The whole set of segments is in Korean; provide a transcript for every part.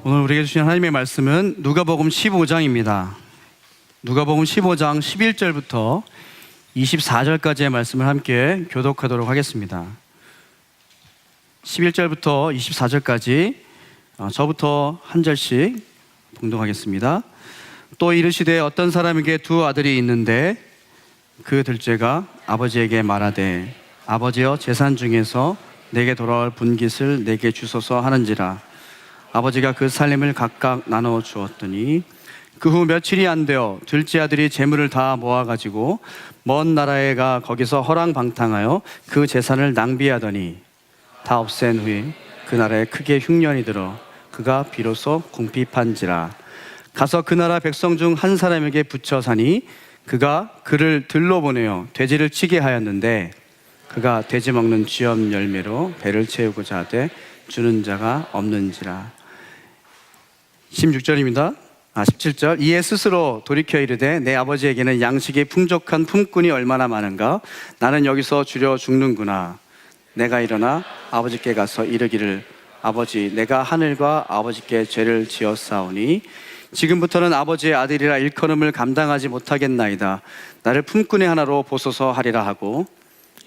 오늘 우리에게 주신 하나님의 말씀은 누가복음 15장입니다. 누가복음 15장 11절부터 24절까지의 말씀을 함께 교독하도록 하겠습니다. 11절부터 24절까지 저부터 한 절씩 봉독하겠습니다. 또 이르시되 어떤 사람에게 두 아들이 있는데 그 둘째가 아버지에게 말하되 아버지여 재산 중에서 내게 돌아올 분깃을 내게 주소서 하는지라. 아버지가 그 살림을 각각 나누어 주었더니 그 후 며칠이 안 되어 둘째 아들이 재물을 다 모아가지고 먼 나라에 가 거기서 허랑방탕하여 그 재산을 낭비하더니 다 없앤 후에 그 나라에 크게 흉년이 들어 그가 비로소 궁핍한지라. 가서 그 나라 백성 중 한 사람에게 붙여 사니 그가 그를 들러 보내어 돼지를 치게 하였는데 그가 돼지 먹는 쥐염 열매로 배를 채우고자 하되 주는 자가 없는지라. 16절입니다. 17절. 이에 스스로 돌이켜 이르되 내 아버지에게는 양식이 풍족한 품꾼이 얼마나 많은가. 나는 여기서 주려 죽는구나. 내가 일어나 아버지께 가서 이르기를 아버지 내가 하늘과 아버지께 죄를 지었사오니 지금부터는 아버지의 아들이라 일컬음을 감당하지 못하겠나이다. 나를 품꾼의 하나로 보소서 하리라 하고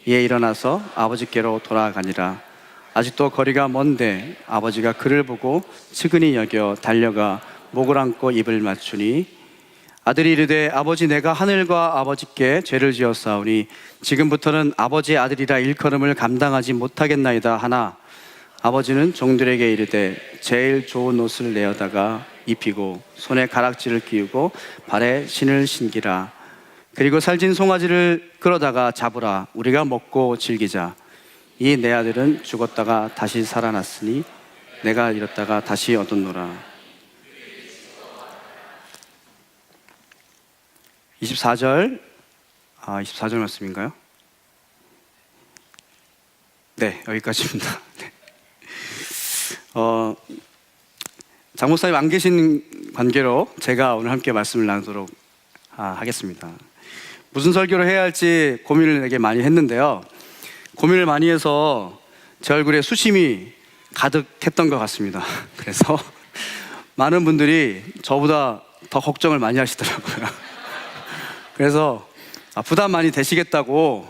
이에 일어나서 아버지께로 돌아가니라. 아직도 거리가 먼데 아버지가 그를 보고 측은히 여겨 달려가 목을 안고 입을 맞추니 아들이 이르되 아버지 내가 하늘과 아버지께 죄를 지었사오니 지금부터는 아버지의 아들이라 일컬음을 감당하지 못하겠나이다 하나 아버지는 종들에게 이르되 제일 좋은 옷을 내어다가 입히고 손에 가락지를 끼우고 발에 신을 신기라. 그리고 살진 송아지를 끌어다가 잡으라. 우리가 먹고 즐기자. 이 내 아들은 죽었다가 다시 살아났으니 내가 잃었다가 다시 얻었노라. 24절 24절 말씀인가요? 네, 여기까지입니다. 네. 장목사님 안 계신 관계로 제가 오늘 함께 말씀을 나누도록 하겠습니다. 무슨 설교를 해야 할지 고민을 되게 많이 했는데요. 고민을 많이 해서 제 얼굴에 수심이 가득했던 것 같습니다. 그래서 많은 분들이 저보다 더 걱정을 많이 하시더라고요. 그래서 부담 많이 되시겠다고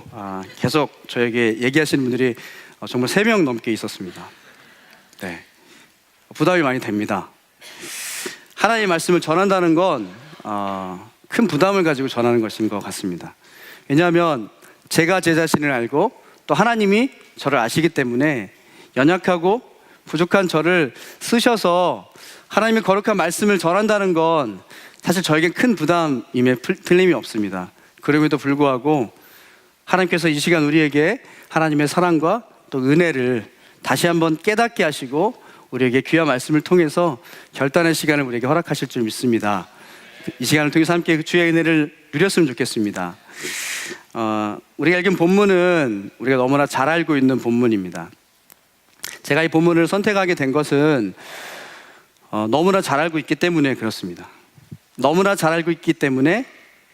계속 저에게 얘기하시는 분들이 정말 3명 넘게 있었습니다. 네, 부담이 많이 됩니다. 하나님의 말씀을 전한다는 건 큰 부담을 가지고 전하는 것인 것 같습니다. 왜냐하면 제가 제 자신을 알고 또 하나님이 저를 아시기 때문에 연약하고 부족한 저를 쓰셔서 하나님의 거룩한 말씀을 전한다는 건 사실 저에겐 큰 부담임에 틀림이 없습니다. 그럼에도 불구하고 하나님께서 이 시간 우리에게 하나님의 사랑과 또 은혜를 다시 한번 깨닫게 하시고 우리에게 귀한 말씀을 통해서 결단의 시간을 우리에게 허락하실 줄 믿습니다. 이 시간을 통해서 함께 주의 은혜를 누렸으면 좋겠습니다. 우리가 읽은 본문은 우리가 너무나 잘 알고 있는 본문입니다. 제가 이 본문을 선택하게 된 것은 너무나 잘 알고 있기 때문에 그렇습니다. 너무나 잘 알고 있기 때문에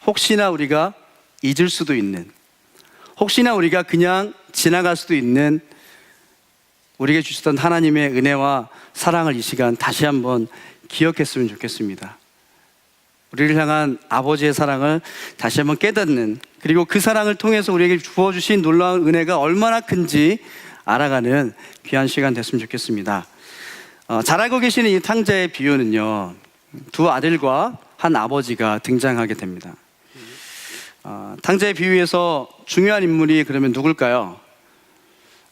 혹시나 우리가 잊을 수도 있는, 혹시나 우리가 그냥 지나갈 수도 있는 우리에게 주셨던 하나님의 은혜와 사랑을 이 시간 다시 한번 기억했으면 좋겠습니다. 우리를 향한 아버지의 사랑을 다시 한번 깨닫는, 그리고 그 사랑을 통해서 우리에게 부어주신 놀라운 은혜가 얼마나 큰지 알아가는 귀한 시간 됐으면 좋겠습니다. 잘 알고 계시는 이 탕자의 비유는요, 두 아들과 한 아버지가 등장하게 됩니다. 탕자의 비유에서 중요한 인물이 그러면 누굴까요?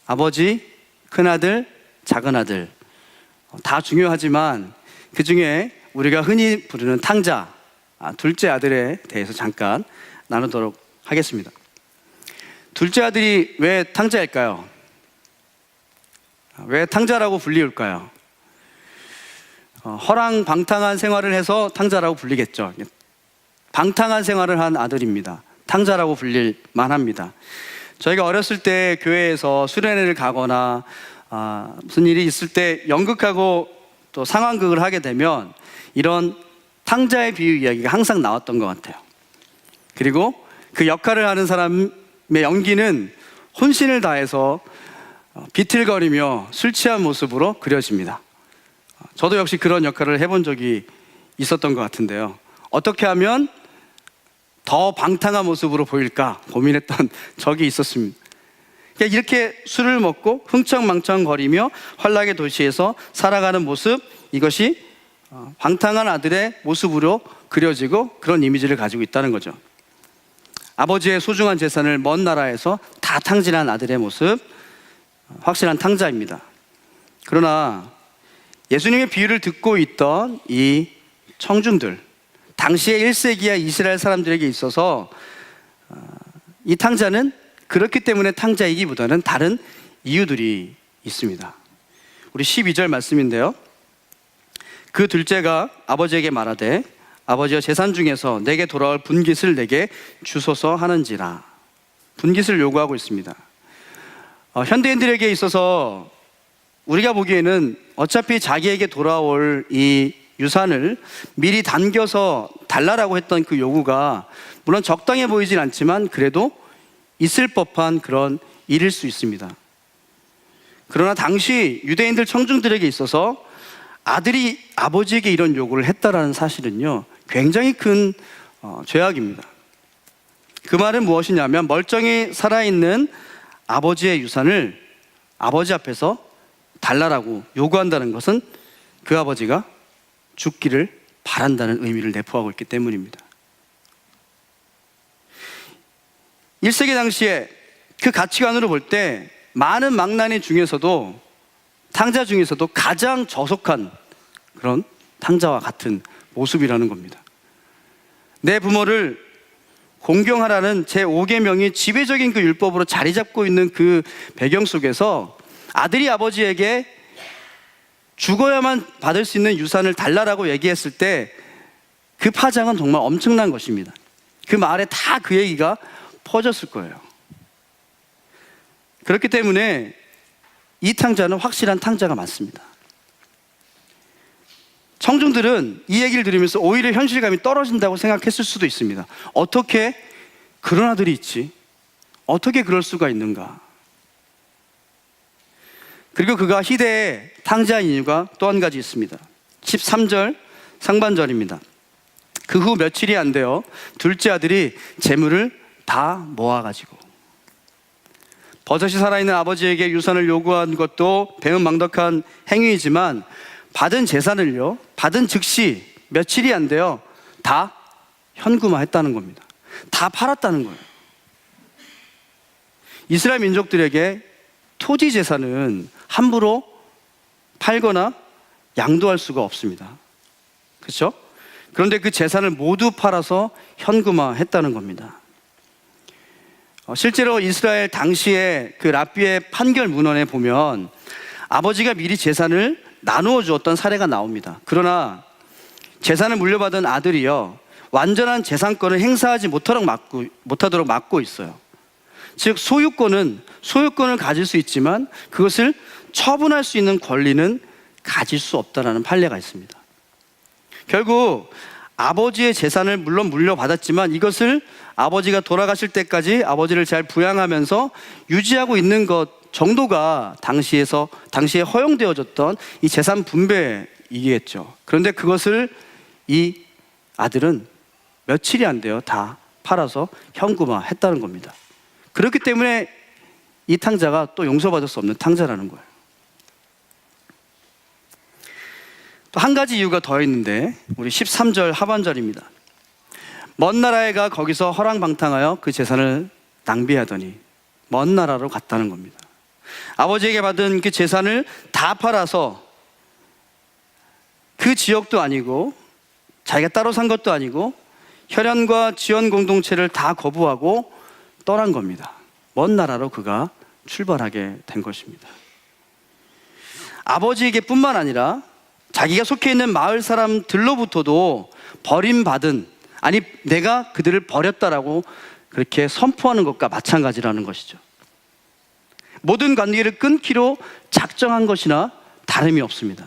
아버지, 큰아들, 작은아들 다 중요하지만 그 중에 우리가 흔히 부르는 탕자, 둘째 아들에 대해서 잠깐 나누도록 하겠습니다. 둘째 아들이 왜 탕자일까요? 왜 탕자라고 불리울까요? 허랑방탕한 생활을 해서 탕자라고 불리겠죠. 방탕한 생활을 한 아들입니다. 탕자라고 불릴 만합니다. 저희가 어렸을 때 교회에서 수련회를 가거나 무슨 일이 있을 때 연극하고 또 상황극을 하게 되면 이런 탕자의 비유 이야기가 항상 나왔던 것 같아요. 그리고 그 역할을 하는 사람의 연기는 혼신을 다해서 비틀거리며 술 취한 모습으로 그려집니다. 저도 역시 그런 역할을 해본 적이 있었던 것 같은데요. 어떻게 하면 더 방탕한 모습으로 보일까 고민했던 적이 있었습니다. 그러니까 이렇게 술을 먹고 흥청망청거리며 환락의 도시에서 살아가는 모습, 이것이 방탕한 아들의 모습으로 그려지고 그런 이미지를 가지고 있다는 거죠. 아버지의 소중한 재산을 먼 나라에서 다 탕진한 아들의 모습, 확실한 탕자입니다. 그러나 예수님의 비유를 듣고 있던 이 청중들, 당시의 1세기의 이스라엘 사람들에게 있어서 이 탕자는 그렇기 때문에 탕자이기보다는 다른 이유들이 있습니다. 우리 12절 말씀인데요. 그 둘째가 아버지에게 말하되 아버지여 재산 중에서 내게 돌아올 분깃을 내게 주소서 하는지라. 분깃을 요구하고 있습니다. 현대인들에게 있어서 우리가 보기에는 어차피 자기에게 돌아올 이 유산을 미리 당겨서 달라라고 했던 그 요구가 물론 적당해 보이진 않지만 그래도 있을 법한 그런 일일 수 있습니다. 그러나 당시 유대인들 청중들에게 있어서 아들이 아버지에게 이런 요구를 했다라는 사실은요, 굉장히 큰 죄악입니다. 그 말은 무엇이냐면 멀쩡히 살아있는 아버지의 유산을 아버지 앞에서 달라라고 요구한다는 것은 그 아버지가 죽기를 바란다는 의미를 내포하고 있기 때문입니다. 1세기 당시에 그 가치관으로 볼 때 많은 망나니 중에서도, 탕자 중에서도 가장 저속한 그런 탕자와 같은 모습이라는 겁니다. 내 부모를 공경하라는 제5계명이 지배적인 그 율법으로 자리 잡고 있는 그 배경 속에서 아들이 아버지에게 죽어야만 받을 수 있는 유산을 달라라고 얘기했을 때 그 파장은 정말 엄청난 것입니다. 그 말에 다 그 얘기가 퍼졌을 거예요. 그렇기 때문에 이 탕자는 확실한 탕자가 맞습니다. 청중들은 이 얘기를 들으면서 오히려 현실감이 떨어진다고 생각했을 수도 있습니다. 어떻게 그런 아들이 있지? 어떻게 그럴 수가 있는가? 그리고 그가 희대의 탕자인 이유가 또 한 가지 있습니다. 13절 상반절입니다. 그 후 며칠이 안 되어 둘째 아들이 재물을 다 모아가지고, 버젓이 살아있는 아버지에게 유산을 요구한 것도 배은망덕한 행위이지만 받은 재산을요, 받은 즉시 며칠이 안 되어 다 현금화했다는 겁니다. 다 팔았다는 거예요. 이스라엘 민족들에게 토지 재산은 함부로 팔거나 양도할 수가 없습니다. 그렇죠? 그런데 그 재산을 모두 팔아서 현금화했다는 겁니다. 실제로 이스라엘 당시에 그 랍비의 판결 문헌에 보면 아버지가 미리 재산을 나누어 주었던 사례가 나옵니다. 그러나 재산을 물려받은 아들이요, 완전한 재산권을 행사하지 못하도록 막고 있어요. 즉 소유권을 가질 수 있지만 그것을 처분할 수 있는 권리는 가질 수 없다라는 판례가 있습니다. 결국 아버지의 재산을 물론 물려받았지만 이것을 아버지가 돌아가실 때까지 아버지를 잘 부양하면서 유지하고 있는 것 정도가 당시에 허용되어졌던 이 재산 분배이겠죠. 그런데 그것을 이 아들은 며칠이 안 돼요 다 팔아서 현금화했다는 겁니다. 그렇기 때문에 이 탕자가 또 용서받을 수 없는 탕자라는 거예요. 또 한 가지 이유가 더 있는데 우리 13절 하반절입니다. 먼 나라에 가 거기서 허랑방탕하여 그 재산을 낭비하더니 먼 나라로 갔다는 겁니다. 아버지에게 받은 그 재산을 다 팔아서 그 지역도 아니고 자기가 따로 산 것도 아니고 혈연과 지원 공동체를 다 거부하고 떠난 겁니다. 먼 나라로 그가 출발하게 된 것입니다. 아버지에게 뿐만 아니라 자기가 속해 있는 마을 사람들로부터도 버림받은, 아니 내가 그들을 버렸다라고 그렇게 선포하는 것과 마찬가지라는 것이죠. 모든 관계를 끊기로 작정한 것이나 다름이 없습니다.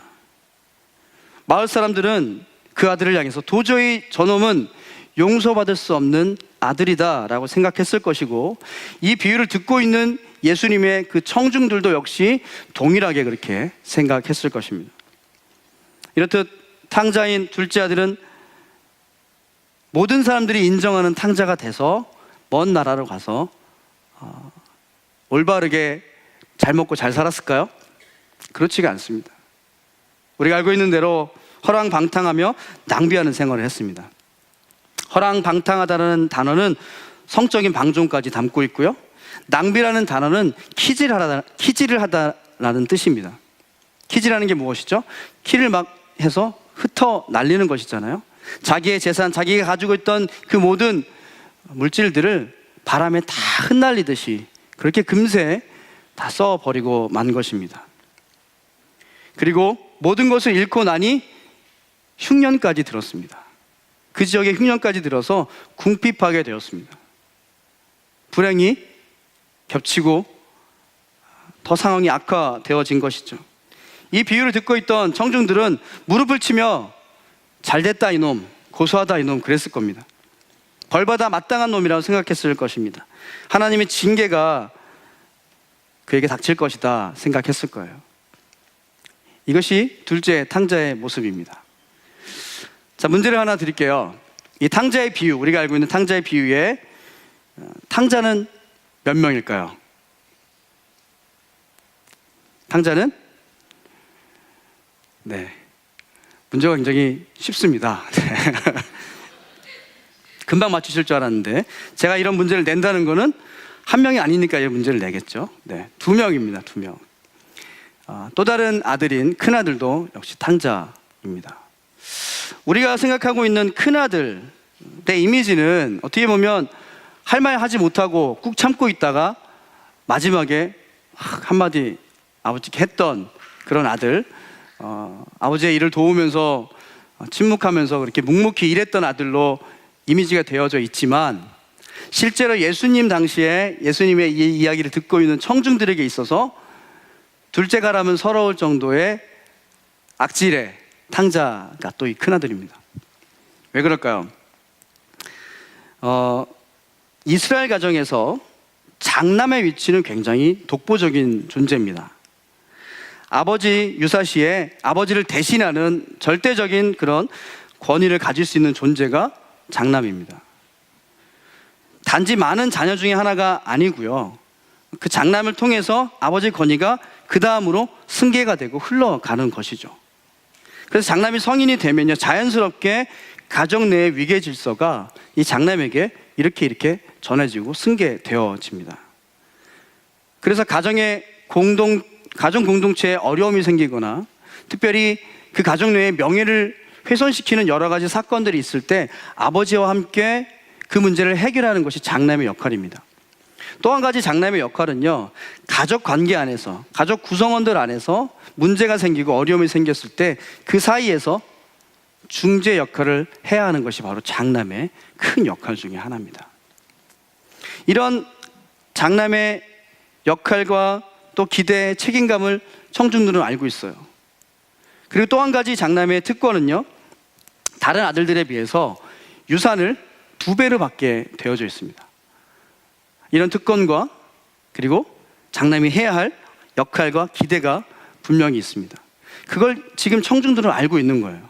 마을 사람들은 그 아들을 향해서 도저히 저놈은 용서받을 수 없는 아들이다 라고 생각했을 것이고, 이 비유를 듣고 있는 예수님의 그 청중들도 역시 동일하게 그렇게 생각했을 것입니다. 이렇듯 탕자인 둘째 아들은 모든 사람들이 인정하는 탕자가 돼서 먼 나라로 가서 올바르게 잘 먹고 잘 살았을까요? 그렇지가 않습니다. 우리가 알고 있는 대로 허랑방탕하며 낭비하는 생활을 했습니다. 허랑방탕하다는 단어는 성적인 방종까지 담고 있고요, 낭비라는 단어는 키질을 하다라는 뜻입니다. 키질하는 게 무엇이죠? 키를 막 해서 흩어 날리는 것이잖아요. 자기의 재산, 자기가 가지고 있던 그 모든 물질들을 바람에 다 흩날리듯이 그렇게 금세 다 써버리고 만 것입니다. 그리고 모든 것을 잃고 나니 흉년까지 들었습니다. 그 지역에 흉년까지 들어서 궁핍하게 되었습니다. 불행이 겹치고 더 상황이 악화되어진 것이죠. 이 비유를 듣고 있던 청중들은 무릎을 치며 잘됐다 이놈, 고소하다 이놈 그랬을 겁니다. 벌받아 마땅한 놈이라고 생각했을 것입니다. 하나님의 징계가 그에게 닥칠 것이다 생각했을 거예요. 이것이 둘째 탕자의 모습입니다. 자, 문제를 하나 드릴게요. 이 탕자의 비유, 우리가 알고 있는 탕자의 비유에 탕자는 몇 명일까요? 탕자는? 네, 문제가 굉장히 쉽습니다. 금방 맞추실 줄 알았는데 제가 이런 문제를 낸다는 거는 한 명이 아니니까 이 문제를 내겠죠. 네, 2명입니다. 2명. 또 다른 아들인 큰아들도 역시 탕자입니다. 우리가 생각하고 있는 큰아들의 이미지는 어떻게 보면 할 말 하지 못하고 꾹 참고 있다가 마지막에 한마디 아버지께 했던 그런 아들, 아버지의 일을 도우면서 침묵하면서 그렇게 묵묵히 일했던 아들로 이미지가 되어져 있지만, 실제로 예수님 당시에 예수님의 이 이야기를 듣고 있는 청중들에게 있어서 둘째가라면 서러울 정도의 악질의 탕자가 또 이 큰아들입니다. 왜 그럴까요? 이스라엘 가정에서 장남의 위치는 굉장히 독보적인 존재입니다. 아버지 유사시에 아버지를 대신하는 절대적인 그런 권위를 가질 수 있는 존재가 장남입니다. 단지 많은 자녀 중에 하나가 아니고요, 그 장남을 통해서 아버지의 권위가 그 다음으로 승계가 되고 흘러가는 것이죠. 그래서 장남이 성인이 되면요, 자연스럽게 가정 내의 위계 질서가 이 장남에게 이렇게 전해지고 승계되어집니다. 그래서 가정 공동체에 어려움이 생기거나 특별히 그 가정 내의 명예를 훼손시키는 여러 가지 사건들이 있을 때 아버지와 함께 그 문제를 해결하는 것이 장남의 역할입니다. 또 한 가지 장남의 역할은요, 가족 관계 안에서, 가족 구성원들 안에서 문제가 생기고 어려움이 생겼을 때 그 사이에서 중재 역할을 해야 하는 것이 바로 장남의 큰 역할 중에 하나입니다. 이런 장남의 역할과 또 기대, 책임감을 청중들은 알고 있어요. 그리고 또 한 가지 장남의 특권은요, 다른 아들들에 비해서 유산을 2배로 받게 되어져 있습니다. 이런 특권과 그리고 장남이 해야 할 역할과 기대가 분명히 있습니다. 그걸 지금 청중들은 알고 있는 거예요.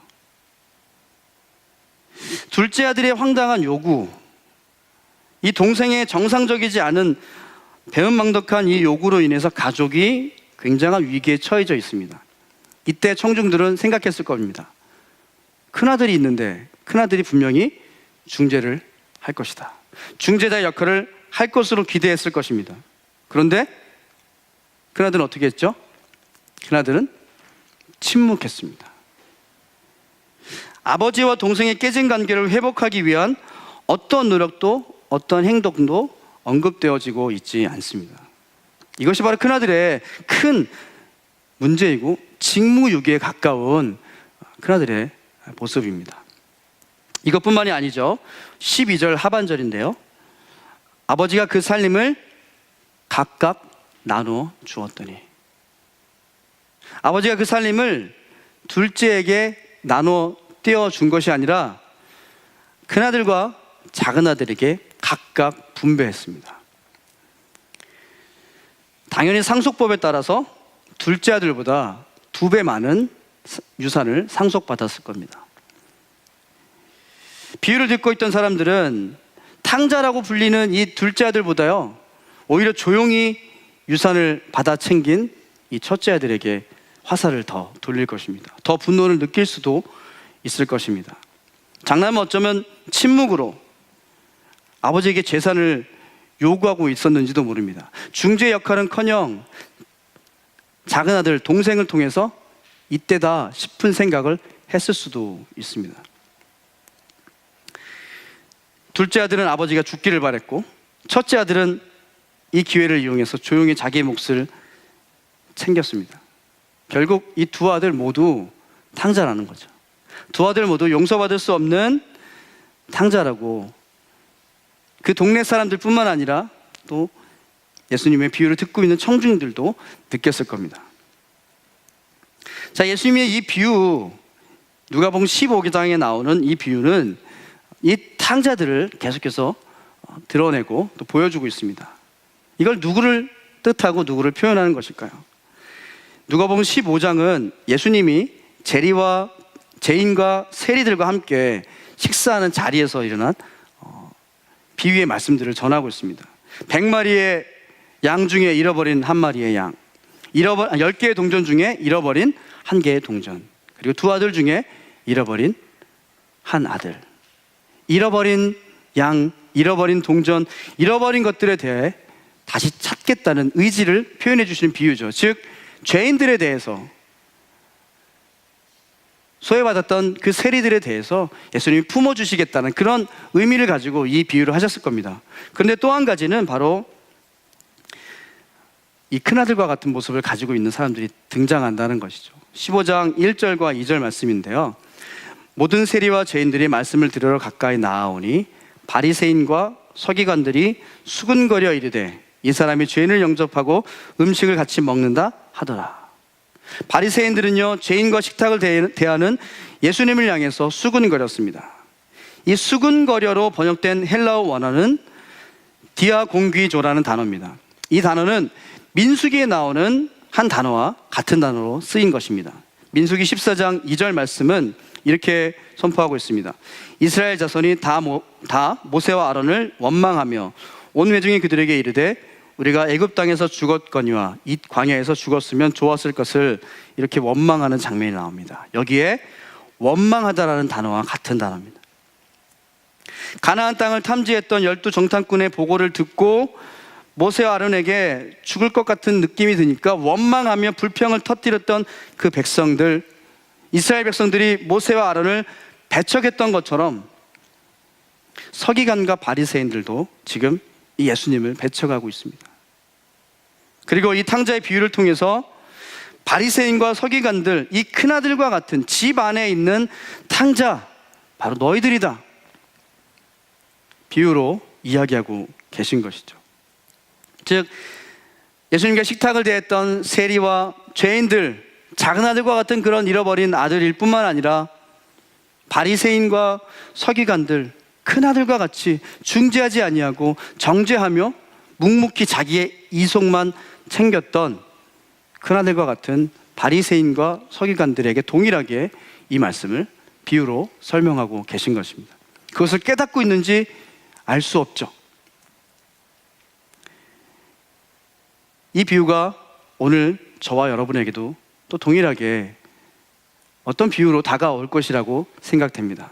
둘째 아들의 황당한 요구, 이 동생의 정상적이지 않은 배은망덕한 이 요구로 인해서 가족이 굉장한 위기에 처해져 있습니다. 이때 청중들은 생각했을 겁니다. 큰아들이 있는데 큰아들이 분명히 중재를 할 것이다. 중재자의 역할을 할 것으로 기대했을 것입니다. 그런데 큰아들은 어떻게 했죠? 큰아들은 침묵했습니다. 아버지와 동생의 깨진 관계를 회복하기 위한 어떤 노력도 어떤 행동도 언급되어지고 있지 않습니다. 이것이 바로 큰아들의 큰 문제이고 직무유기에 가까운 큰아들의 모습입니다. 이것뿐만이 아니죠. 12절 하반절인데요, 아버지가 그 살림을 각각 나누어 주었더니, 아버지가 그 살림을 둘째에게 나누어 떼어준 것이 아니라 큰아들과 작은아들에게 각각 분배했습니다. 당연히 상속법에 따라서 둘째 아들보다 2배 많은 유산을 상속받았을 겁니다. 비유를 듣고 있던 사람들은 탕자라고 불리는 이 둘째 아들보다요, 오히려 조용히 유산을 받아 챙긴 이 첫째 아들에게 화살을 더 돌릴 것입니다. 더 분노를 느낄 수도 있을 것입니다. 장남은 어쩌면 침묵으로 아버지에게 재산을 요구하고 있었는지도 모릅니다. 중재 역할은커녕 작은 아들 동생을 통해서 이때다 싶은 생각을 했을 수도 있습니다. 둘째 아들은 아버지가 죽기를 바랬고, 첫째 아들은 이 기회를 이용해서 조용히 자기의 몫을 챙겼습니다. 결국 이 두 아들 모두 탕자라는 거죠. 두 아들 모두 용서받을 수 없는 탕자라고 그 동네 사람들뿐만 아니라 또 예수님의 비유를 듣고 있는 청중들도 느꼈을 겁니다. 자, 예수님의 이 비유, 누가복음 15장에 나오는 이 비유는 이 탕자들을 계속해서 드러내고 또 보여주고 있습니다. 이걸 누구를 뜻하고 누구를 표현하는 것일까요? 누가복음 15장은 예수님이 죄인과 세리들과 함께 식사하는 자리에서 일어난 비유의 말씀들을 전하고 있습니다. 100마리의 양 중에 잃어버린 한 마리의 양, 10개의 동전 중에 잃어버린 한 개의 동전, 그리고 두 아들 중에 잃어버린 한 아들. 잃어버린 양, 잃어버린 동전, 잃어버린 것들에 대해 다시 찾겠다는 의지를 표현해 주시는 비유죠. 즉, 죄인들에 대해서, 소외받았던 그 세리들에 대해서 예수님이 품어주시겠다는 그런 의미를 가지고 이 비유를 하셨을 겁니다. 그런데 또 한 가지는 바로 이 큰아들과 같은 모습을 가지고 있는 사람들이 등장한다는 것이죠. 15장 1절과 2절 말씀인데요, 모든 세리와 죄인들이 말씀을 들으러 가까이 나아오니 바리새인과 서기관들이 수근거려 이르되 이 사람이 죄인을 영접하고 음식을 같이 먹는다 하더라. 바리새인들은요, 죄인과 식탁을 대하는 예수님을 향해서 수근거렸습니다. 이 수근거려로 번역된 헬라어 원어는 디아공귀조라는 단어입니다. 이 단어는 민수기에 나오는 한 단어와 같은 단어로 쓰인 것입니다. 민수기 14장 2절 말씀은 이렇게 선포하고 있습니다. 이스라엘 자손이 다 모세와 아론을 원망하며 온 회중이 그들에게 이르되 우리가 애굽 땅에서 죽었거니와 이 광야에서 죽었으면 좋았을 것을, 이렇게 원망하는 장면이 나옵니다. 여기에 원망하다라는 단어와 같은 단어입니다. 가나안 땅을 탐지했던 12 정탐꾼의 보고를 듣고 모세와 아론에게 죽을 것 같은 느낌이 드니까 원망하며 불평을 터뜨렸던 그 백성들, 이스라엘 백성들이 모세와 아론을 배척했던 것처럼 서기관과 바리새인들도 지금 이 예수님을 배척하고 있습니다. 그리고 이 탕자의 비유를 통해서 바리새인과 서기관들, 이 큰아들과 같은 집 안에 있는 탕자, 바로 너희들이다, 비유로 이야기하고 계신 것이죠. 즉, 예수님과 식탁을 대했던 세리와 죄인들, 작은 아들과 같은 그런 잃어버린 아들일 뿐만 아니라 바리새인과 서기관들, 큰아들과 같이 중재하지 아니하고 정죄하며 묵묵히 자기의 이속만 챙겼던 큰아들과 같은 바리새인과 서기관들에게 동일하게 이 말씀을 비유로 설명하고 계신 것입니다. 그것을 깨닫고 있는지 알 수 없죠. 이 비유가 오늘 저와 여러분에게도 또 동일하게 어떤 비유로 다가올 것이라고 생각됩니다.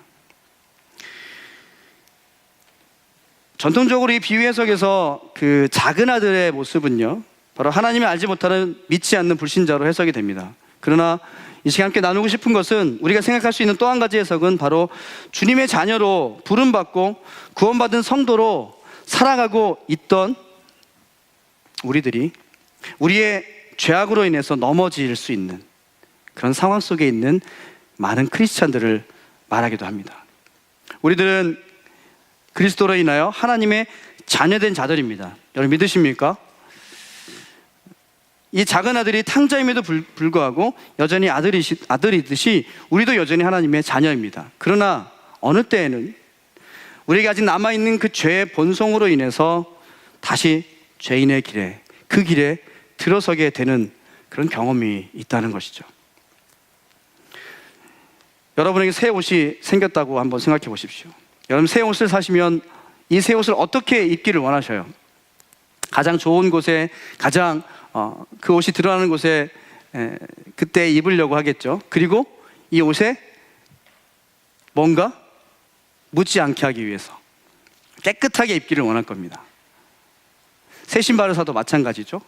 전통적으로 이 비유 해석에서 그 작은 아들의 모습은요, 바로 하나님이 알지 못하는 믿지 않는 불신자로 해석이 됩니다. 그러나 이 시간 함께 나누고 싶은 것은, 우리가 생각할 수 있는 또 한 가지 해석은 바로 주님의 자녀로 부름받고 구원받은 성도로 살아가고 있던 우리들이 우리의 죄악으로 인해서 넘어질 수 있는 그런 상황 속에 있는 많은 크리스찬들을 말하기도 합니다. 우리들은 그리스도로 인하여 하나님의 자녀된 자들입니다. 여러분 믿으십니까? 이 작은 아들이 탕자임에도 불구하고 여전히 아들이듯이 우리도 여전히 하나님의 자녀입니다. 그러나 어느 때에는 우리에게 아직 남아있는 그 죄의 본성으로 인해서 다시 죄인의 길에, 그 길에 들어서게 되는 그런 경험이 있다는 것이죠. 여러분에게 새 옷이 생겼다고 한번 생각해 보십시오. 여러분 새 옷을 사시면 이 새 옷을 어떻게 입기를 원하셔요? 가장 좋은 곳에, 가장 그 옷이 드러나는 곳에 그때 입으려고 하겠죠. 그리고 이 옷에 뭔가 묻지 않게 하기 위해서 깨끗하게 입기를 원할 겁니다. 새 신발을 사도 마찬가지죠.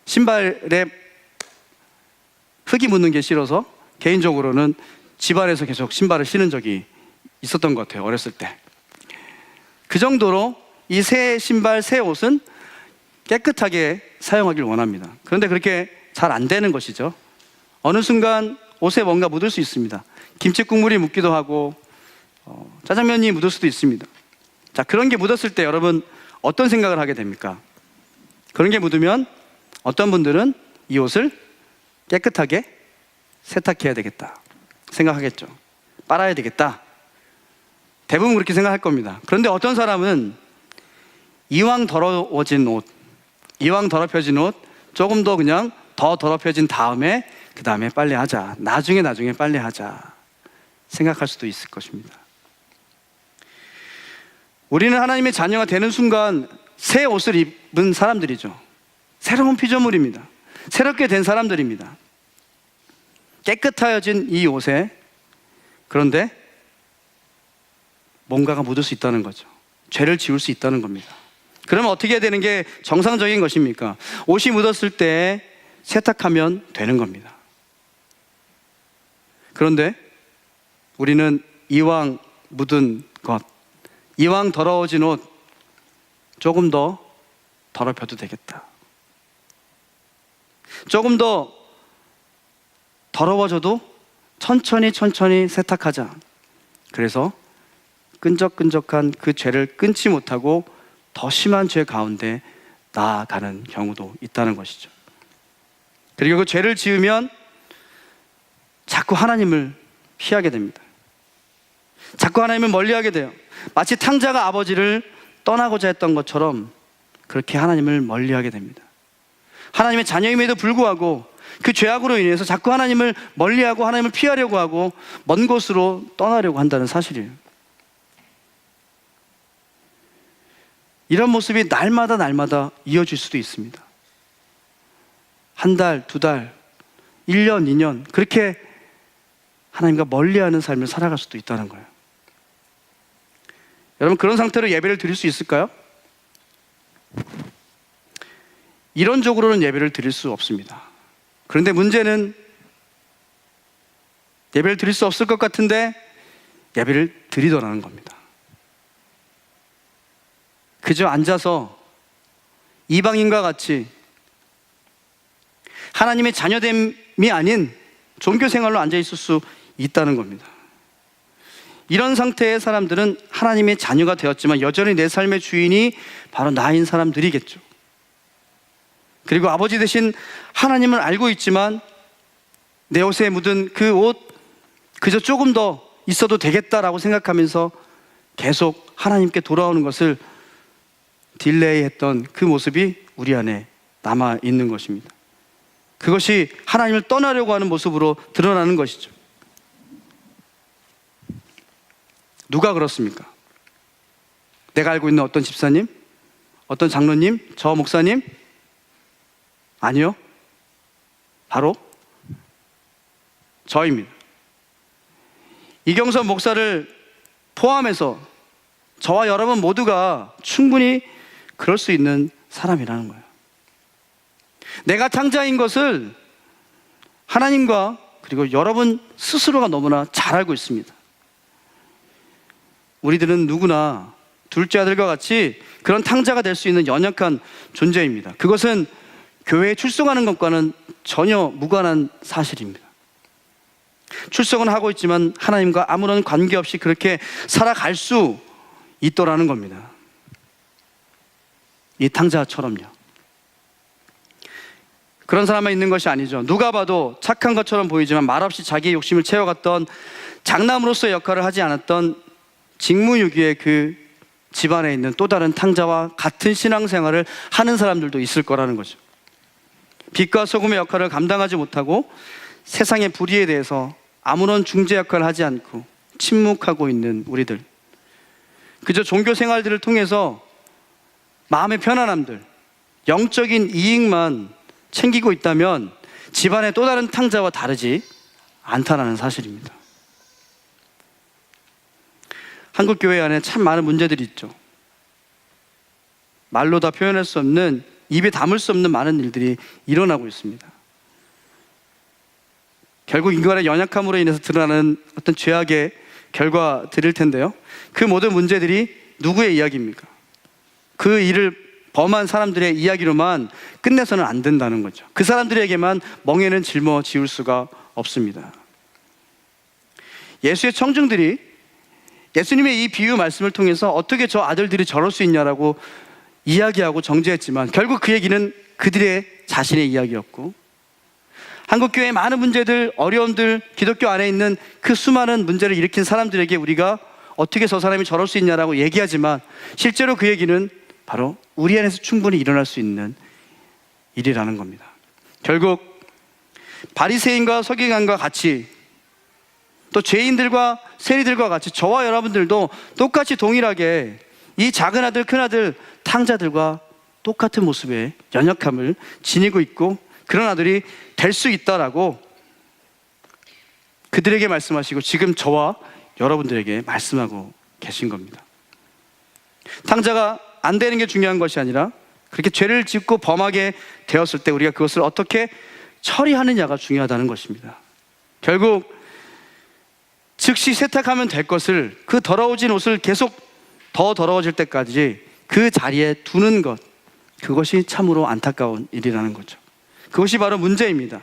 신발에 흙이 묻는 게 싫어서 개인적으로는 집안에서 계속 신발을 신은 적이 있었던 것 같아요. 어렸을 때. 그 정도로 이 새 신발, 새 옷은 깨끗하게 사용하길 원합니다. 그런데 그렇게 잘 안 되는 것이죠. 어느 순간 옷에 뭔가 묻을 수 있습니다. 김치 국물이 묻기도 하고 짜장면이 묻을 수도 있습니다. 자, 그런 게 묻었을 때 여러분 어떤 생각을 하게 됩니까? 그런 게 묻으면 어떤 분들은 이 옷을 깨끗하게 세탁해야 되겠다 생각하겠죠. 빨아야 되겠다. 대부분 그렇게 생각할 겁니다. 그런데 어떤 사람은 이왕 더러워진 옷, 이왕 더럽혀진 옷 조금 더 그냥 더 더럽혀진 다음에 그 다음에 빨래하자, 나중에 빨래하자 생각할 수도 있을 것입니다. 우리는 하나님의 자녀가 되는 순간 새 옷을 입은 사람들이죠. 새로운 피조물입니다. 새롭게 된 사람들입니다. 깨끗하여진 이 옷에 그런데 뭔가가 묻을 수 있다는 거죠. 죄를 지울 수 있다는 겁니다. 그러면 어떻게 해야 되는 게 정상적인 것입니까? 옷이 묻었을 때 세탁하면 되는 겁니다. 그런데 우리는 이왕 묻은 것, 이왕 더러워진 옷 조금 더 더럽혀도 되겠다. 조금 더 더러워져도 천천히 세탁하자. 그래서 끈적끈적한 그 죄를 끊지 못하고 더 심한 죄 가운데 나아가는 경우도 있다는 것이죠. 그리고 그 죄를 지으면 자꾸 하나님을 피하게 됩니다. 자꾸 하나님을 멀리하게 돼요. 마치 탕자가 아버지를 떠나고자 했던 것처럼 그렇게 하나님을 멀리하게 됩니다. 하나님의 자녀임에도 불구하고 그 죄악으로 인해서 자꾸 하나님을 멀리하고 하나님을 피하려고 하고 먼 곳으로 떠나려고 한다는 사실이에요. 이런 모습이 날마다 이어질 수도 있습니다. 한 달, 두 달, 1년, 2년 그렇게 하나님과 멀리하는 삶을 살아갈 수도 있다는 거예요. 여러분 그런 상태로 예배를 드릴 수 있을까요? 이론적으로는 예배를 드릴 수 없습니다. 그런데 문제는 예배를 드릴 수 없을 것 같은데 예배를 드리더라는 겁니다. 그저 앉아서 이방인과 같이 하나님의 자녀됨이 아닌 종교 생활로 앉아 있을 수 있다는 겁니다. 이런 상태의 사람들은 하나님의 자녀가 되었지만 여전히 내 삶의 주인이 바로 나인 사람들이겠죠. 그리고 아버지 대신 하나님을 알고 있지만 내 옷에 묻은 그 옷 그저 조금 더 있어도 되겠다라고 생각하면서 계속 하나님께 돌아오는 것을 딜레이했던 그 모습이 우리 안에 남아 있는 것입니다. 그것이 하나님을 떠나려고 하는 모습으로 드러나는 것이죠. 누가 그렇습니까? 내가 알고 있는 어떤 집사님? 어떤 장로님? 저 목사님? 아니요. 바로 저입니다. 이경선 목사를 포함해서 저와 여러분 모두가 충분히 그럴 수 있는 사람이라는 거예요. 내가 탕자인 것을 하나님과 그리고 여러분 스스로가 너무나 잘 알고 있습니다. 우리들은 누구나 둘째 아들과 같이 그런 탕자가 될 수 있는 연약한 존재입니다. 그것은 교회에 출석하는 것과는 전혀 무관한 사실입니다. 출석은 하고 있지만 하나님과 아무런 관계없이 그렇게 살아갈 수 있더라는 겁니다. 이 탕자처럼요. 그런 사람만 있는 것이 아니죠. 누가 봐도 착한 것처럼 보이지만 말없이 자기의 욕심을 채워갔던 장남으로서의 역할을 하지 않았던 직무유기의 그 집안에 있는 또 다른 탕자와 같은 신앙생활을 하는 사람들도 있을 거라는 거죠. 빛과 소금의 역할을 감당하지 못하고 세상의 불의에 대해서 아무런 중재 역할을 하지 않고 침묵하고 있는 우리들, 그저 종교 생활들을 통해서 마음의 편안함들, 영적인 이익만 챙기고 있다면 집안의 또 다른 탕자와 다르지 않다는 사실입니다. 한국 교회 안에 참 많은 문제들이 있죠. 말로 다 표현할 수 없는, 입에 담을 수 없는 많은 일들이 일어나고 있습니다. 결국 인간의 연약함으로 인해서 드러나는 어떤 죄악의 결과들일 텐데요, 그 모든 문제들이 누구의 이야기입니까? 그 일을 범한 사람들의 이야기로만 끝내서는 안 된다는 거죠. 그 사람들에게만 멍에는 짊어지울 수가 없습니다. 예수의 청중들이 예수님의 이 비유 말씀을 통해서 어떻게 저 아들들이 저럴 수 있냐라고 이야기하고 정죄했지만, 결국 그 얘기는 그들의 자신의 이야기였고, 한국교회의 많은 문제들, 어려움들, 기독교 안에 있는 그 수많은 문제를 일으킨 사람들에게 우리가 어떻게 저 사람이 저럴 수 있냐라고 얘기하지만, 실제로 그 얘기는 바로 우리 안에서 충분히 일어날 수 있는 일이라는 겁니다. 결국 바리새인과 서기관과 같이, 또 죄인들과 세리들과 같이 저와 여러분들도 똑같이 동일하게 이 작은 아들, 큰 아들, 탕자들과 똑같은 모습의 연약함을 지니고 있고, 그런 아들이 될 수 있다라고 그들에게 말씀하시고 지금 저와 여러분들에게 말씀하고 계신 겁니다. 탕자가 안 되는 게 중요한 것이 아니라, 그렇게 죄를 짓고 범하게 되었을 때 우리가 그것을 어떻게 처리하느냐가 중요하다는 것입니다. 결국 즉시 세탁하면 될 것을, 그 더러워진 옷을 계속 더 더러워질 때까지 그 자리에 두는 것, 그것이 참으로 안타까운 일이라는 거죠. 그것이 바로 문제입니다.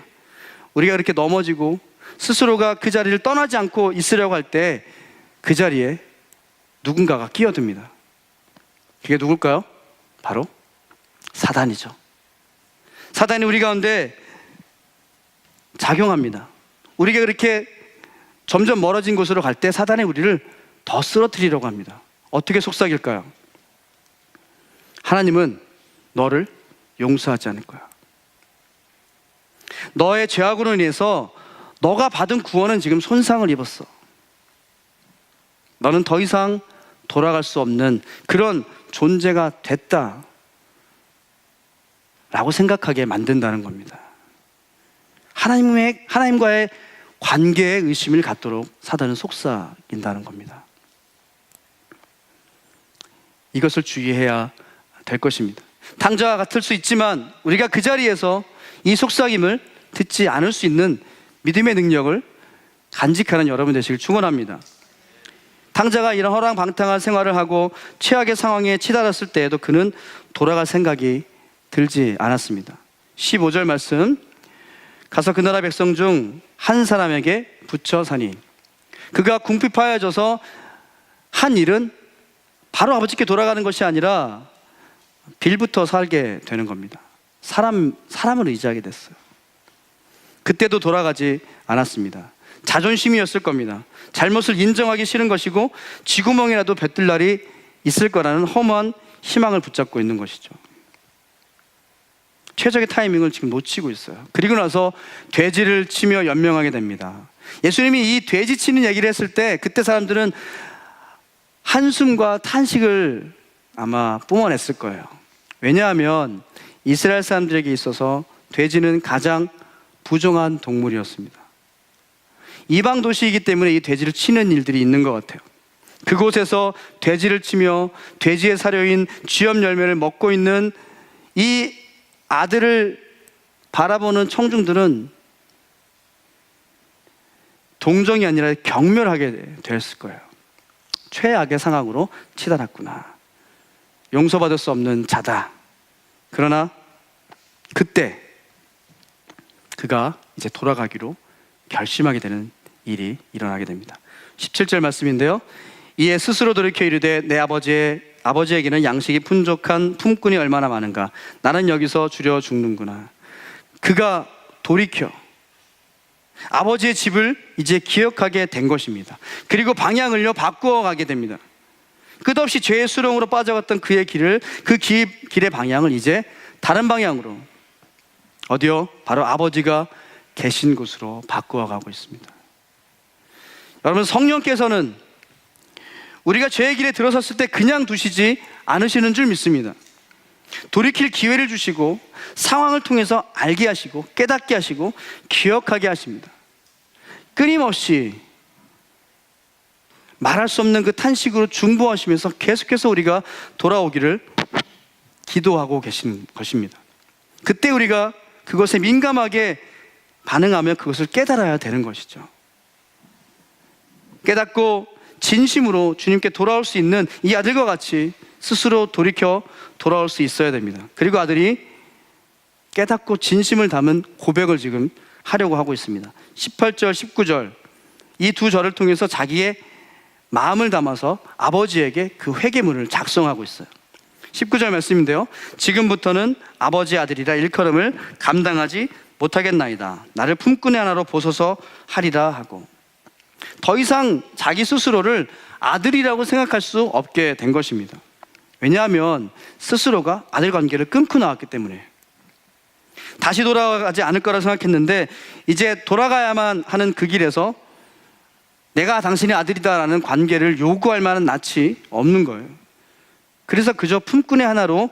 우리가 그렇게 넘어지고 스스로가 그 자리를 떠나지 않고 있으려고 할 때 그 자리에 누군가가 끼어듭니다. 그게 누굴까요? 바로 사단이죠. 사단이 우리 가운데 작용합니다. 우리가 그렇게 점점 멀어진 곳으로 갈 때 사단이 우리를 더 쓰러뜨리려고 합니다. 어떻게 속삭일까요? 하나님은 너를 용서하지 않을 거야. 너의 죄악으로 인해서 너가 받은 구원은 지금 손상을 입었어. 너는 더 이상 돌아갈 수 없는 그런 존재가 됐다 라고 생각하게 만든다는 겁니다. 하나님과의 관계에 의심을 갖도록 사단은 속삭인다는 겁니다. 이것을 주의해야 될 것입니다. 탕자와 같을 수 있지만 우리가 그 자리에서 이 속삭임을 듣지 않을 수 있는 믿음의 능력을 간직하는 여러분 되시길 축원합니다. 탕자가 이런 허랑방탕한 생활을 하고 최악의 상황에 치달았을 때에도 그는 돌아갈 생각이 들지 않았습니다. 15절 말씀, 가서 그 나라 백성 중 한 사람에게 붙여 사니, 그가 궁핍하여져서 한 일은 바로 아버지께 돌아가는 것이 아니라 빌부터 살게 되는 겁니다. 사람을 의지하게 됐어요. 그때도 돌아가지 않았습니다. 자존심이었을 겁니다. 잘못을 인정하기 싫은 것이고 쥐구멍이라도 뱉을 날이 있을 거라는 허무한 희망을 붙잡고 있는 것이죠. 최적의 타이밍을 지금 놓치고 있어요. 그리고 나서 돼지를 치며 연명하게 됩니다. 예수님이 이 돼지 치는 얘기를 했을 때 그때 사람들은 한숨과 탄식을 아마 뿜어냈을 거예요. 왜냐하면 이스라엘 사람들에게 있어서 돼지는 가장 부정한 동물이었습니다. 이방 도시이기 때문에 이 돼지를 치는 일들이 있는 것 같아요. 그곳에서 돼지를 치며 돼지의 사료인 쥐염 열매를 먹고 있는 이 아들을 바라보는 청중들은 동정이 아니라 경멸하게 됐을 거예요. 최악의 상황으로 치달았구나. 용서받을 수 없는 자다. 그러나 그때 그가 이제 돌아가기로 결심하게 되는 일이 일어나게 됩니다. 17절 말씀인데요, 이에 스스로 돌이켜 이르되 내 아버지에게는 양식이 풍족한 품꾼이 얼마나 많은가. 나는 여기서 주려 죽는구나. 그가 돌이켜 아버지의 집을 이제 기억하게 된 것입니다. 그리고 방향을요 바꾸어 가게 됩니다. 끝없이 죄의 수렁으로 빠져갔던 그의 길을, 그 길의 방향을 이제 다른 방향으로, 어디요? 바로 아버지가 계신 곳으로 바꾸어 가고 있습니다. 여러분, 성령께서는 우리가 죄의 길에 들어섰을 때 그냥 두시지 않으시는 줄 믿습니다. 돌이킬 기회를 주시고 상황을 통해서 알게 하시고 깨닫게 하시고 기억하게 하십니다. 끊임없이 말할 수 없는 그 탄식으로 중보하시면서 계속해서 우리가 돌아오기를 기도하고 계신 것입니다. 그때 우리가 그것에 민감하게 반응하며 그것을 깨달아야 되는 것이죠. 깨닫고 진심으로 주님께 돌아올 수 있는 이 아들과 같이 스스로 돌이켜 돌아올 수 있어야 됩니다. 그리고 아들이 깨닫고 진심을 담은 고백을 지금 하려고 하고 있습니다. 18절, 19절 이 두 절을 통해서 자기의 마음을 담아서 아버지에게 그 회개문을 작성하고 있어요. 19절 말씀인데요, 지금부터는 아버지 아들이라 일컬음을 감당하지 못하겠나이다. 나를 품꾼의 하나로 보소서 하리라 하고, 더 이상 자기 스스로를 아들이라고 생각할 수 없게 된 것입니다. 왜냐하면 스스로가 아들 관계를 끊고 나왔기 때문에. 다시 돌아가지 않을 거라 생각했는데 이제 돌아가야만 하는 그 길에서 내가 당신의 아들이다라는 관계를 요구할 만한 낯이 없는 거예요. 그래서 그저 품꾼의 하나로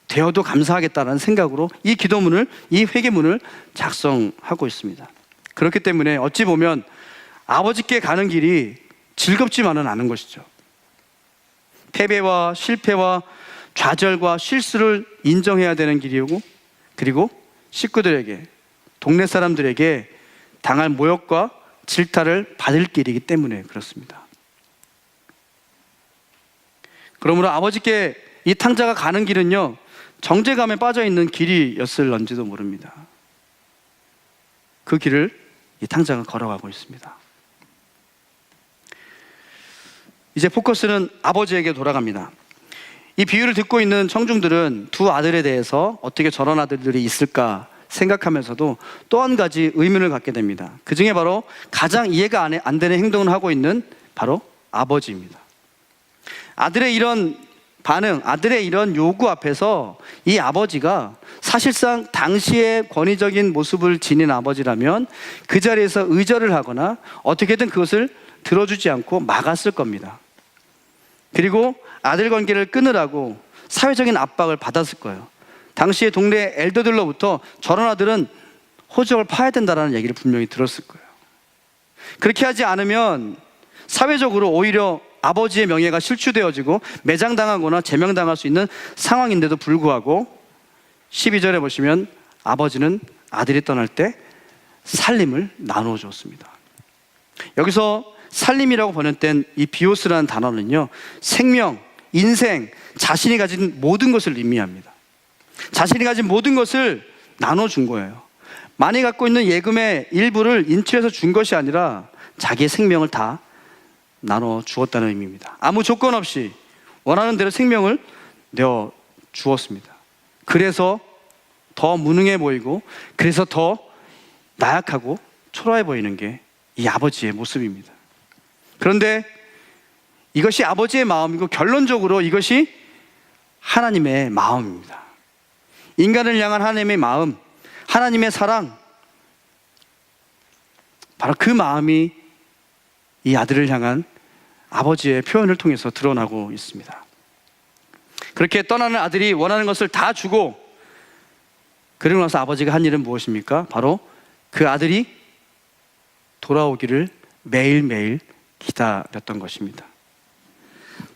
되어도 감사하겠다는 생각으로 이 기도문을, 이 회개문을 작성하고 있습니다. 그렇기 때문에 어찌 보면 아버지께 가는 길이 즐겁지만은 않은 것이죠. 패배와 실패와 좌절과 실수를 인정해야 되는 길이고, 그리고 식구들에게, 동네 사람들에게 당할 모욕과 질타를 받을 길이기 때문에 그렇습니다. 그러므로 아버지께 이 탕자가 가는 길은요, 정죄감에 빠져있는 길이었을런지도 모릅니다. 그 길을 이 탕자가 걸어가고 있습니다. 이제 포커스는 아버지에게 돌아갑니다. 이 비유를 듣고 있는 청중들은 두 아들에 대해서 어떻게 저런 아들들이 있을까 생각하면서도 또 한 가지 의문을 갖게 됩니다. 그 중에 바로 가장 이해가 안 되는 행동을 하고 있는 바로 아버지입니다. 아들의 이런 반응, 아들의 이런 요구 앞에서 이 아버지가 사실상 당시의 권위적인 모습을 지닌 아버지라면 그 자리에서 의절을 하거나 어떻게든 그것을 들어주지 않고 막았을 겁니다. 그리고 아들 관계를 끊으라고 사회적인 압박을 받았을 거예요. 당시의 동네 엘더들로부터 저런 아들은 호적을 파야 된다는 얘기를 분명히 들었을 거예요. 그렇게 하지 않으면 사회적으로 오히려 아버지의 명예가 실추되어지고 매장당하거나 제명당할 수 있는 상황인데도 불구하고 12절에 보시면 아버지는 아들이 떠날 때 살림을 나누어 주었습니다. 여기서 살림이라고 번역된 이 비오스라는 단어는요, 생명, 인생, 자신이 가진 모든 것을 의미합니다. 자신이 가진 모든 것을 나눠준 거예요. 많이 갖고 있는 예금의 일부를 인출해서 준 것이 아니라 자기의 생명을 다 나눠 주었다는 의미입니다. 아무 조건 없이 원하는 대로 생명을 내어 주었습니다. 그래서 더 무능해 보이고, 그래서 더 나약하고 초라해 보이는 게 이 아버지의 모습입니다. 그런데 이것이 아버지의 마음이고 결론적으로 이것이 하나님의 마음입니다. 인간을 향한 하나님의 마음, 하나님의 사랑, 바로 그 마음이 이 아들을 향한 아버지의 표현을 통해서 드러나고 있습니다. 그렇게 떠나는 아들이 원하는 것을 다 주고, 그러고 나서 아버지가 한 일은 무엇입니까? 바로 그 아들이 돌아오기를 매일매일 기다렸던 것입니다.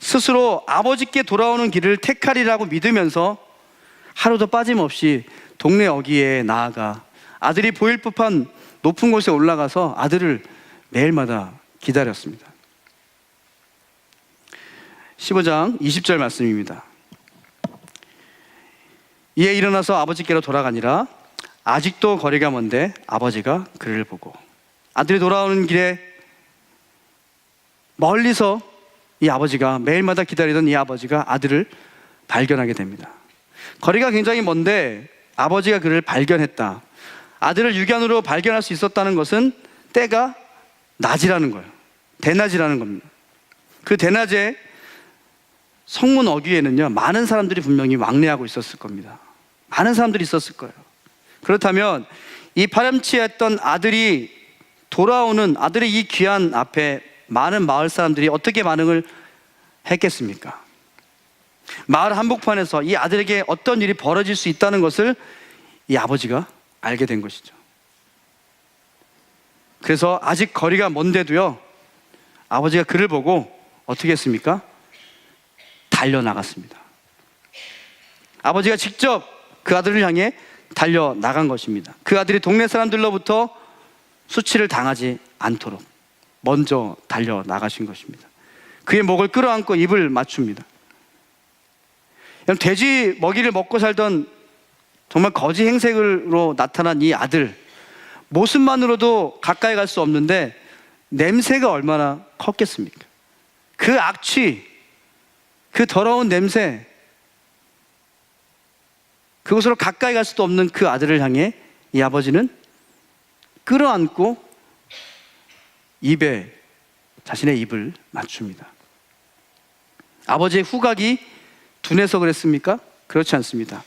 스스로 아버지께 돌아오는 길을 택하리라고 믿으면서 하루도 빠짐없이 동네 어귀에 나아가 아들이 보일 법한 높은 곳에 올라가서 아들을 매일마다 기다렸습니다. 15장 20절 말씀입니다. 이에 일어나서 아버지께로 돌아가니라. 아직도 거리가 먼데 아버지가 그를 보고, 아들이 돌아오는 길에 멀리서 이 아버지가, 매일마다 기다리던 이 아버지가 아들을 발견하게 됩니다. 거리가 굉장히 먼데 아버지가 그를 발견했다. 아들을 육안으로 발견할 수 있었다는 것은 때가 낮이라는 거예요. 대낮이라는 겁니다. 그 대낮에 성문 어귀에는요, 많은 사람들이 분명히 왕래하고 있었을 겁니다. 많은 사람들이 있었을 거예요. 그렇다면 이 파렴치했던 아들이 돌아오는 아들의 이 귀한 앞에 많은 마을 사람들이 어떻게 반응을 했겠습니까? 마을 한복판에서 이 아들에게 어떤 일이 벌어질 수 있다는 것을 이 아버지가 알게 된 것이죠. 그래서 아직 거리가 먼데도요, 아버지가 그를 보고 어떻게 했습니까? 달려나갔습니다. 아버지가 직접 그 아들을 향해 달려나간 것입니다. 그 아들이 동네 사람들로부터 수치를 당하지 않도록 먼저 달려나가신 것입니다. 그의 목을 끌어안고 입을 맞춥니다. 돼지 먹이를 먹고 살던 정말 거지 행색으로 나타난 이 아들, 모습만으로도 가까이 갈 수 없는데 냄새가 얼마나 컸겠습니까? 그 악취, 그 더러운 냄새, 그곳으로 가까이 갈 수도 없는 그 아들을 향해 이 아버지는 끌어안고 입에 자신의 입을 맞춥니다. 아버지의 후각이 둔해서 그랬습니까? 그렇지 않습니다.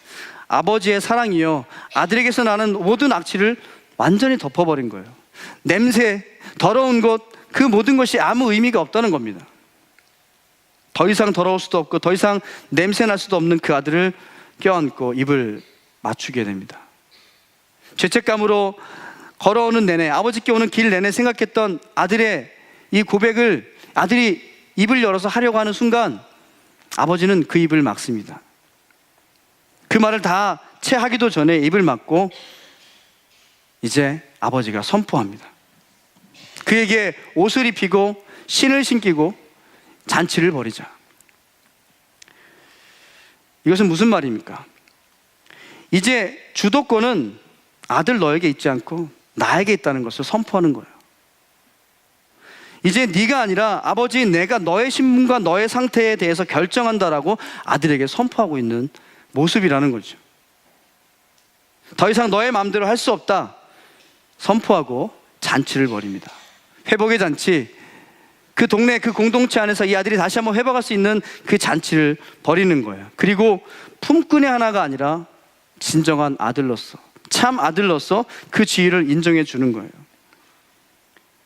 아버지의 사랑이요, 아들에게서 나는 모든 악취를 완전히 덮어버린 거예요. 냄새, 더러운 것, 그 모든 것이 아무 의미가 없다는 겁니다. 더 이상 더러울 수도 없고 더 이상 냄새 날 수도 없는 그 아들을 껴안고 입을 맞추게 됩니다. 죄책감으로 걸어오는 내내, 아버지께 오는 길 내내 생각했던 아들의 이 고백을 아들이 입을 열어서 하려고 하는 순간 아버지는 그 입을 막습니다. 그 말을 다 채 하기도 전에 입을 막고 이제 아버지가 선포합니다. 그에게 옷을 입히고 신을 신기고 잔치를 벌이자. 이것은 무슨 말입니까? 이제 주도권은 아들 너에게 있지 않고 나에게 있다는 것을 선포하는 거예요. 이제 네가 아니라 아버지, 내가 너의 신분과 너의 상태에 대해서 결정한다라고 아들에게 선포하고 있는 모습이라는 거죠. 더 이상 너의 마음대로 할 수 없다 선포하고 잔치를 벌입니다. 회복의 잔치, 그 동네 그 공동체 안에서 이 아들이 다시 한번 회복할 수 있는 그 잔치를 벌이는 거예요. 그리고 품꾼의 하나가 아니라 진정한 아들로서, 참 아들로서 그 지위를 인정해 주는 거예요.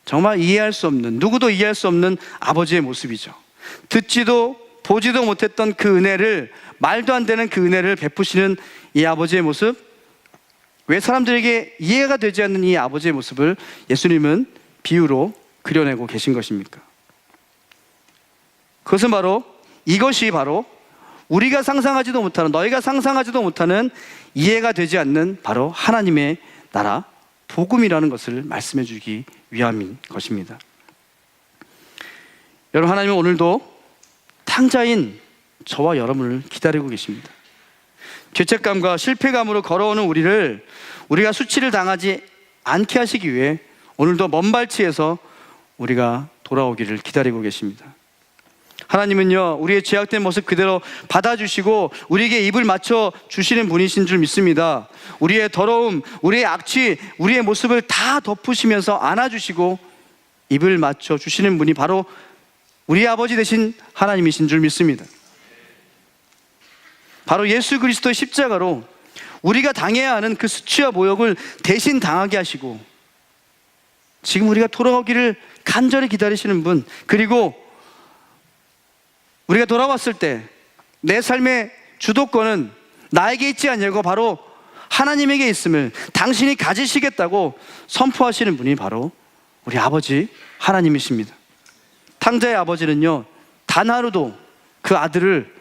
정말 이해할 수 없는, 누구도 이해할 수 없는 아버지의 모습이죠. 듣지도 보지도 못했던 그 은혜를, 말도 안 되는 그 은혜를 베푸시는 이 아버지의 모습, 왜 사람들에게 이해가 되지 않는 이 아버지의 모습을 예수님은 비유로 그려내고 계신 것입니까? 그것은 바로, 이것이 바로 우리가 상상하지도 못하는, 너희가 상상하지도 못하는, 이해가 되지 않는 바로 하나님의 나라, 복음이라는 것을 말씀해 주기 위함인 것입니다. 여러분, 하나님은 오늘도 탕자인 저와 여러분을 기다리고 계십니다. 죄책감과 실패감으로 걸어오는 우리가 수치를 당하지 않게 하시기 위해 오늘도 먼 발치에서 우리가 돌아오기를 기다리고 계십니다. 하나님은요, 우리의 죄악된 모습 그대로 받아주시고 우리에게 입을 맞춰 주시는 분이신 줄 믿습니다. 우리의 더러움, 우리의 악취, 우리의 모습을 다 덮으시면서 안아주시고 입을 맞춰 주시는 분이 바로 우리 아버지 되신 하나님이신 줄 믿습니다. 바로 예수 그리스도의 십자가로 우리가 당해야 하는 그 수치와 모욕을 대신 당하게 하시고 지금 우리가 돌아오기를 간절히 기다리시는 분, 그리고 우리가 돌아왔을 때 내 삶의 주도권은 나에게 있지 않냐고 바로 하나님에게 있음을 당신이 가지시겠다고 선포하시는 분이 바로 우리 아버지 하나님이십니다. 탕자의 아버지는요, 단 하루도 그 아들을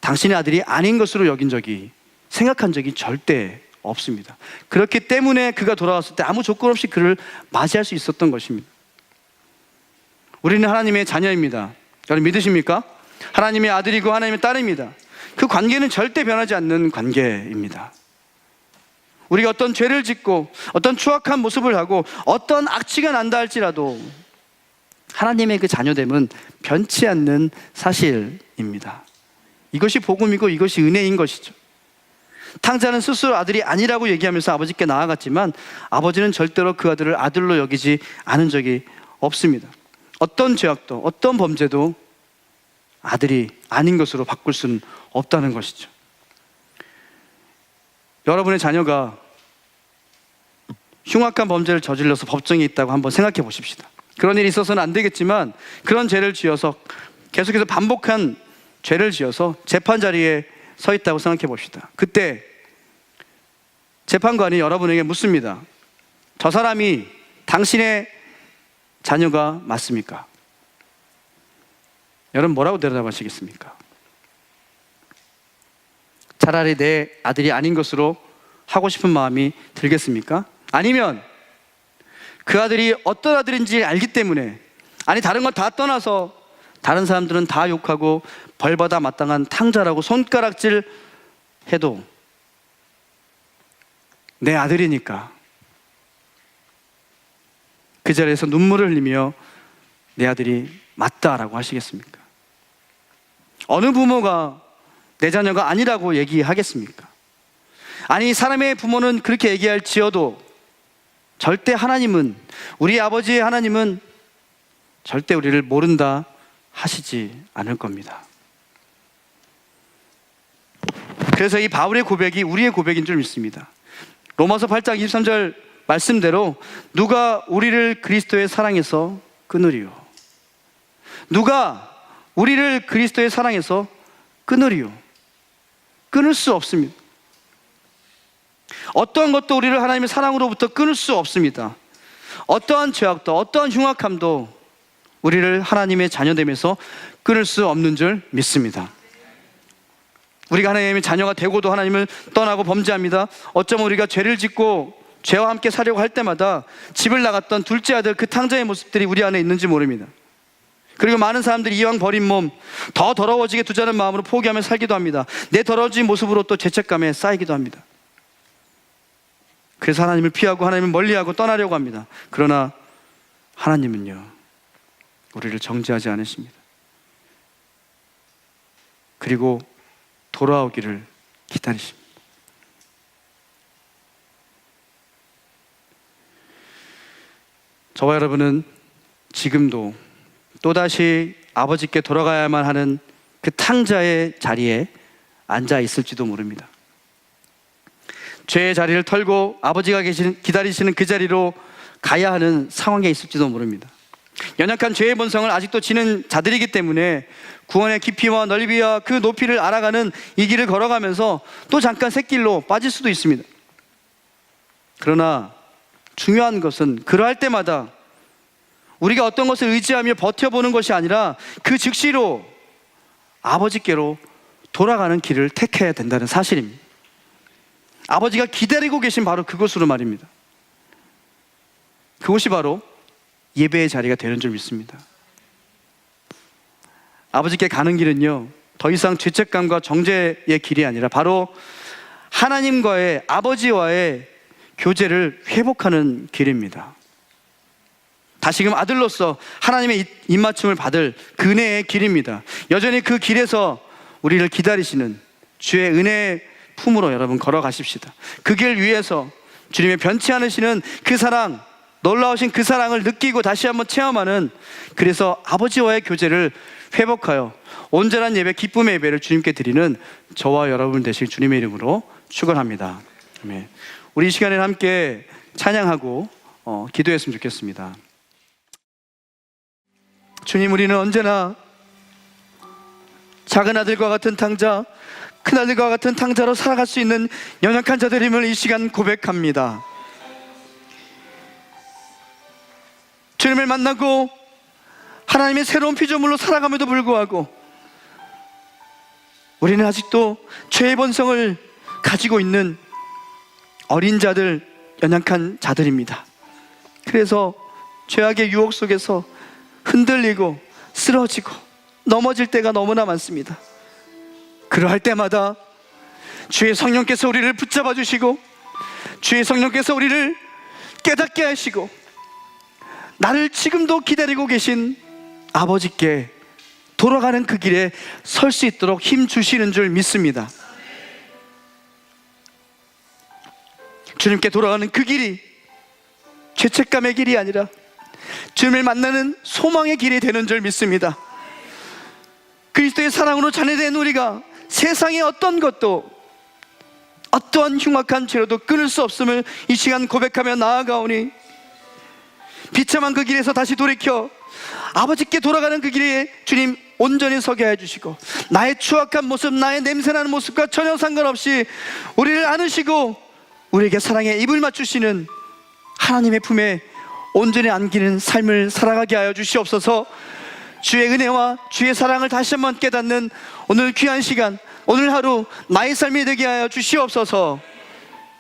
당신의 아들이 아닌 것으로 여긴 적이, 생각한 적이 절대 없습니다. 그렇기 때문에 그가 돌아왔을 때 아무 조건 없이 그를 맞이할 수 있었던 것입니다. 우리는 하나님의 자녀입니다. 여러분 믿으십니까? 하나님의 아들이고 하나님의 딸입니다. 그 관계는 절대 변하지 않는 관계입니다. 우리가 어떤 죄를 짓고 어떤 추악한 모습을 하고 어떤 악취가 난다 할지라도 하나님의 그 자녀됨은 변치 않는 사실입니다. 이것이 복음이고 이것이 은혜인 것이죠. 탕자는 스스로 아들이 아니라고 얘기하면서 아버지께 나아갔지만 아버지는 절대로 그 아들을 아들로 여기지 않은 적이 없습니다. 어떤 죄악도 어떤 범죄도 아들이 아닌 것으로 바꿀 수는 없다는 것이죠. 여러분의 자녀가 흉악한 범죄를 저질러서 법정에 있다고 한번 생각해 보십시다. 그런 일이 있어서는 안 되겠지만 그런 죄를 지어서 계속해서 반복한 죄를 지어서 재판 자리에 서 있다고 생각해 봅시다. 그때 재판관이 여러분에게 묻습니다. 저 사람이 당신의 자녀가 맞습니까? 여러분 뭐라고 대답하시겠습니까? 차라리 내 아들이 아닌 것으로 하고 싶은 마음이 들겠습니까? 아니면 그 아들이 어떤 아들인지 알기 때문에, 아니 다른 건 다 떠나서 다른 사람들은 다 욕하고 벌받아 마땅한 탕자라고 손가락질 해도 내 아들이니까 그 자리에서 눈물을 흘리며 내 아들이 맞다라고 하시겠습니까? 어느 부모가 내 자녀가 아니라고 얘기하겠습니까? 아니 사람의 부모는 그렇게 얘기할지어도 절대 하나님은, 우리 아버지의 하나님은 절대 우리를 모른다 하시지 않을 겁니다. 그래서 이 바울의 고백이 우리의 고백인 줄 믿습니다. 로마서 8장 23절 말씀대로 누가 우리를 그리스도의 사랑에서 끊으리요? 누가 우리를 그리스도의 사랑에서 끊으리요? 끊을 수 없습니다. 어떠한 것도 우리를 하나님의 사랑으로부터 끊을 수 없습니다. 어떠한 죄악도 어떠한 흉악함도 우리를 하나님의 자녀됨에서 끊을 수 없는 줄 믿습니다. 우리가 하나님의 자녀가 되고도 하나님을 떠나고 범죄합니다. 어쩌면 우리가 죄를 짓고 죄와 함께 살려고 할 때마다 집을 나갔던 둘째 아들 그 탕자의 모습들이 우리 안에 있는지 모릅니다. 그리고 많은 사람들이 이왕 버린 몸 더 더러워지게 두자는 마음으로 포기하며 살기도 합니다. 내 더러워진 모습으로 또 죄책감에 쌓이기도 합니다. 그래서 하나님을 피하고 하나님을 멀리하고 떠나려고 합니다. 그러나 하나님은요, 우리를 정죄하지 않으십니다. 그리고 돌아오기를 기다리십니다. 저와 여러분은 지금도 또다시 아버지께 돌아가야만 하는 그 탕자의 자리에 앉아 있을지도 모릅니다. 죄의 자리를 털고 아버지가 기다리시는 그 자리로 가야 하는 상황에 있을지도 모릅니다. 연약한 죄의 본성을 아직도 지는 자들이기 때문에 구원의 깊이와 넓이와 그 높이를 알아가는 이 길을 걸어가면서 또 잠깐 샛길로 빠질 수도 있습니다. 그러나 중요한 것은 그러할 때마다 우리가 어떤 것을 의지하며 버텨보는 것이 아니라 그 즉시로 아버지께로 돌아가는 길을 택해야 된다는 사실입니다. 아버지가 기다리고 계신 바로 그곳으로 말입니다. 그곳이 바로 예배의 자리가 되는 줄 믿습니다. 아버지께 가는 길은요, 더 이상 죄책감과 정죄의 길이 아니라 바로 하나님과의, 아버지와의 교제를 회복하는 길입니다. 다시금 아들로서 하나님의 입맞춤을 받을 그 은혜의 길입니다. 여전히 그 길에서 우리를 기다리시는 주의 은혜의 품으로 여러분 걸어가십시다. 그 길 위에서 주님의 변치 않으시는 그 사랑, 놀라우신 그 사랑을 느끼고 다시 한번 체험하는, 그래서 아버지와의 교제를 회복하여 온전한 예배, 기쁨의 예배를 주님께 드리는 저와 여러분 되실 주님의 이름으로 축원합니다. 아멘. 우리 이 시간에 함께 찬양하고 기도했으면 좋겠습니다. 주님, 우리는 언제나 작은 아들과 같은 탕자, 큰 아들과 같은 탕자로 살아갈 수 있는 연약한 자들임을 이 시간 고백합니다. 주님을 만나고 하나님의 새로운 피조물로 살아감에도 불구하고 우리는 아직도 죄의 본성을 가지고 있는 어린 자들, 연약한 자들입니다. 그래서 죄악의 유혹 속에서 흔들리고 쓰러지고 넘어질 때가 너무나 많습니다. 그러할 때마다 주의 성령께서 우리를 붙잡아 주시고 주의 성령께서 우리를 깨닫게 하시고 나를 지금도 기다리고 계신 아버지께 돌아가는 그 길에 설 수 있도록 힘 주시는 줄 믿습니다. 주님께 돌아가는 그 길이 죄책감의 길이 아니라 주님을 만나는 소망의 길이 되는 줄 믿습니다. 그리스도의 사랑으로 자녀된 우리가 세상의 어떤 것도, 어떠한 흉악한 죄로도 끊을 수 없음을 이 시간 고백하며 나아가오니, 비참한 그 길에서 다시 돌이켜 아버지께 돌아가는 그 길에 주님 온전히 서게 해주시고, 나의 추악한 모습, 나의 냄새나는 모습과 전혀 상관없이 우리를 안으시고 우리에게 사랑의 입을 맞추시는 하나님의 품에 온전히 안기는 삶을 살아가게 하여 주시옵소서. 주의 은혜와 주의 사랑을 다시 한번 깨닫는 오늘 귀한 시간, 오늘 하루 나의 삶이 되게 하여 주시옵소서.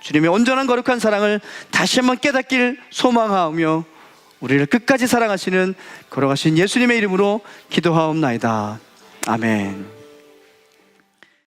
주님의 온전한 거룩한 사랑을 다시 한번 깨닫길 소망하오며 우리를 끝까지 사랑하시는 걸어가신 예수님의 이름으로 기도하옵나이다. 아멘.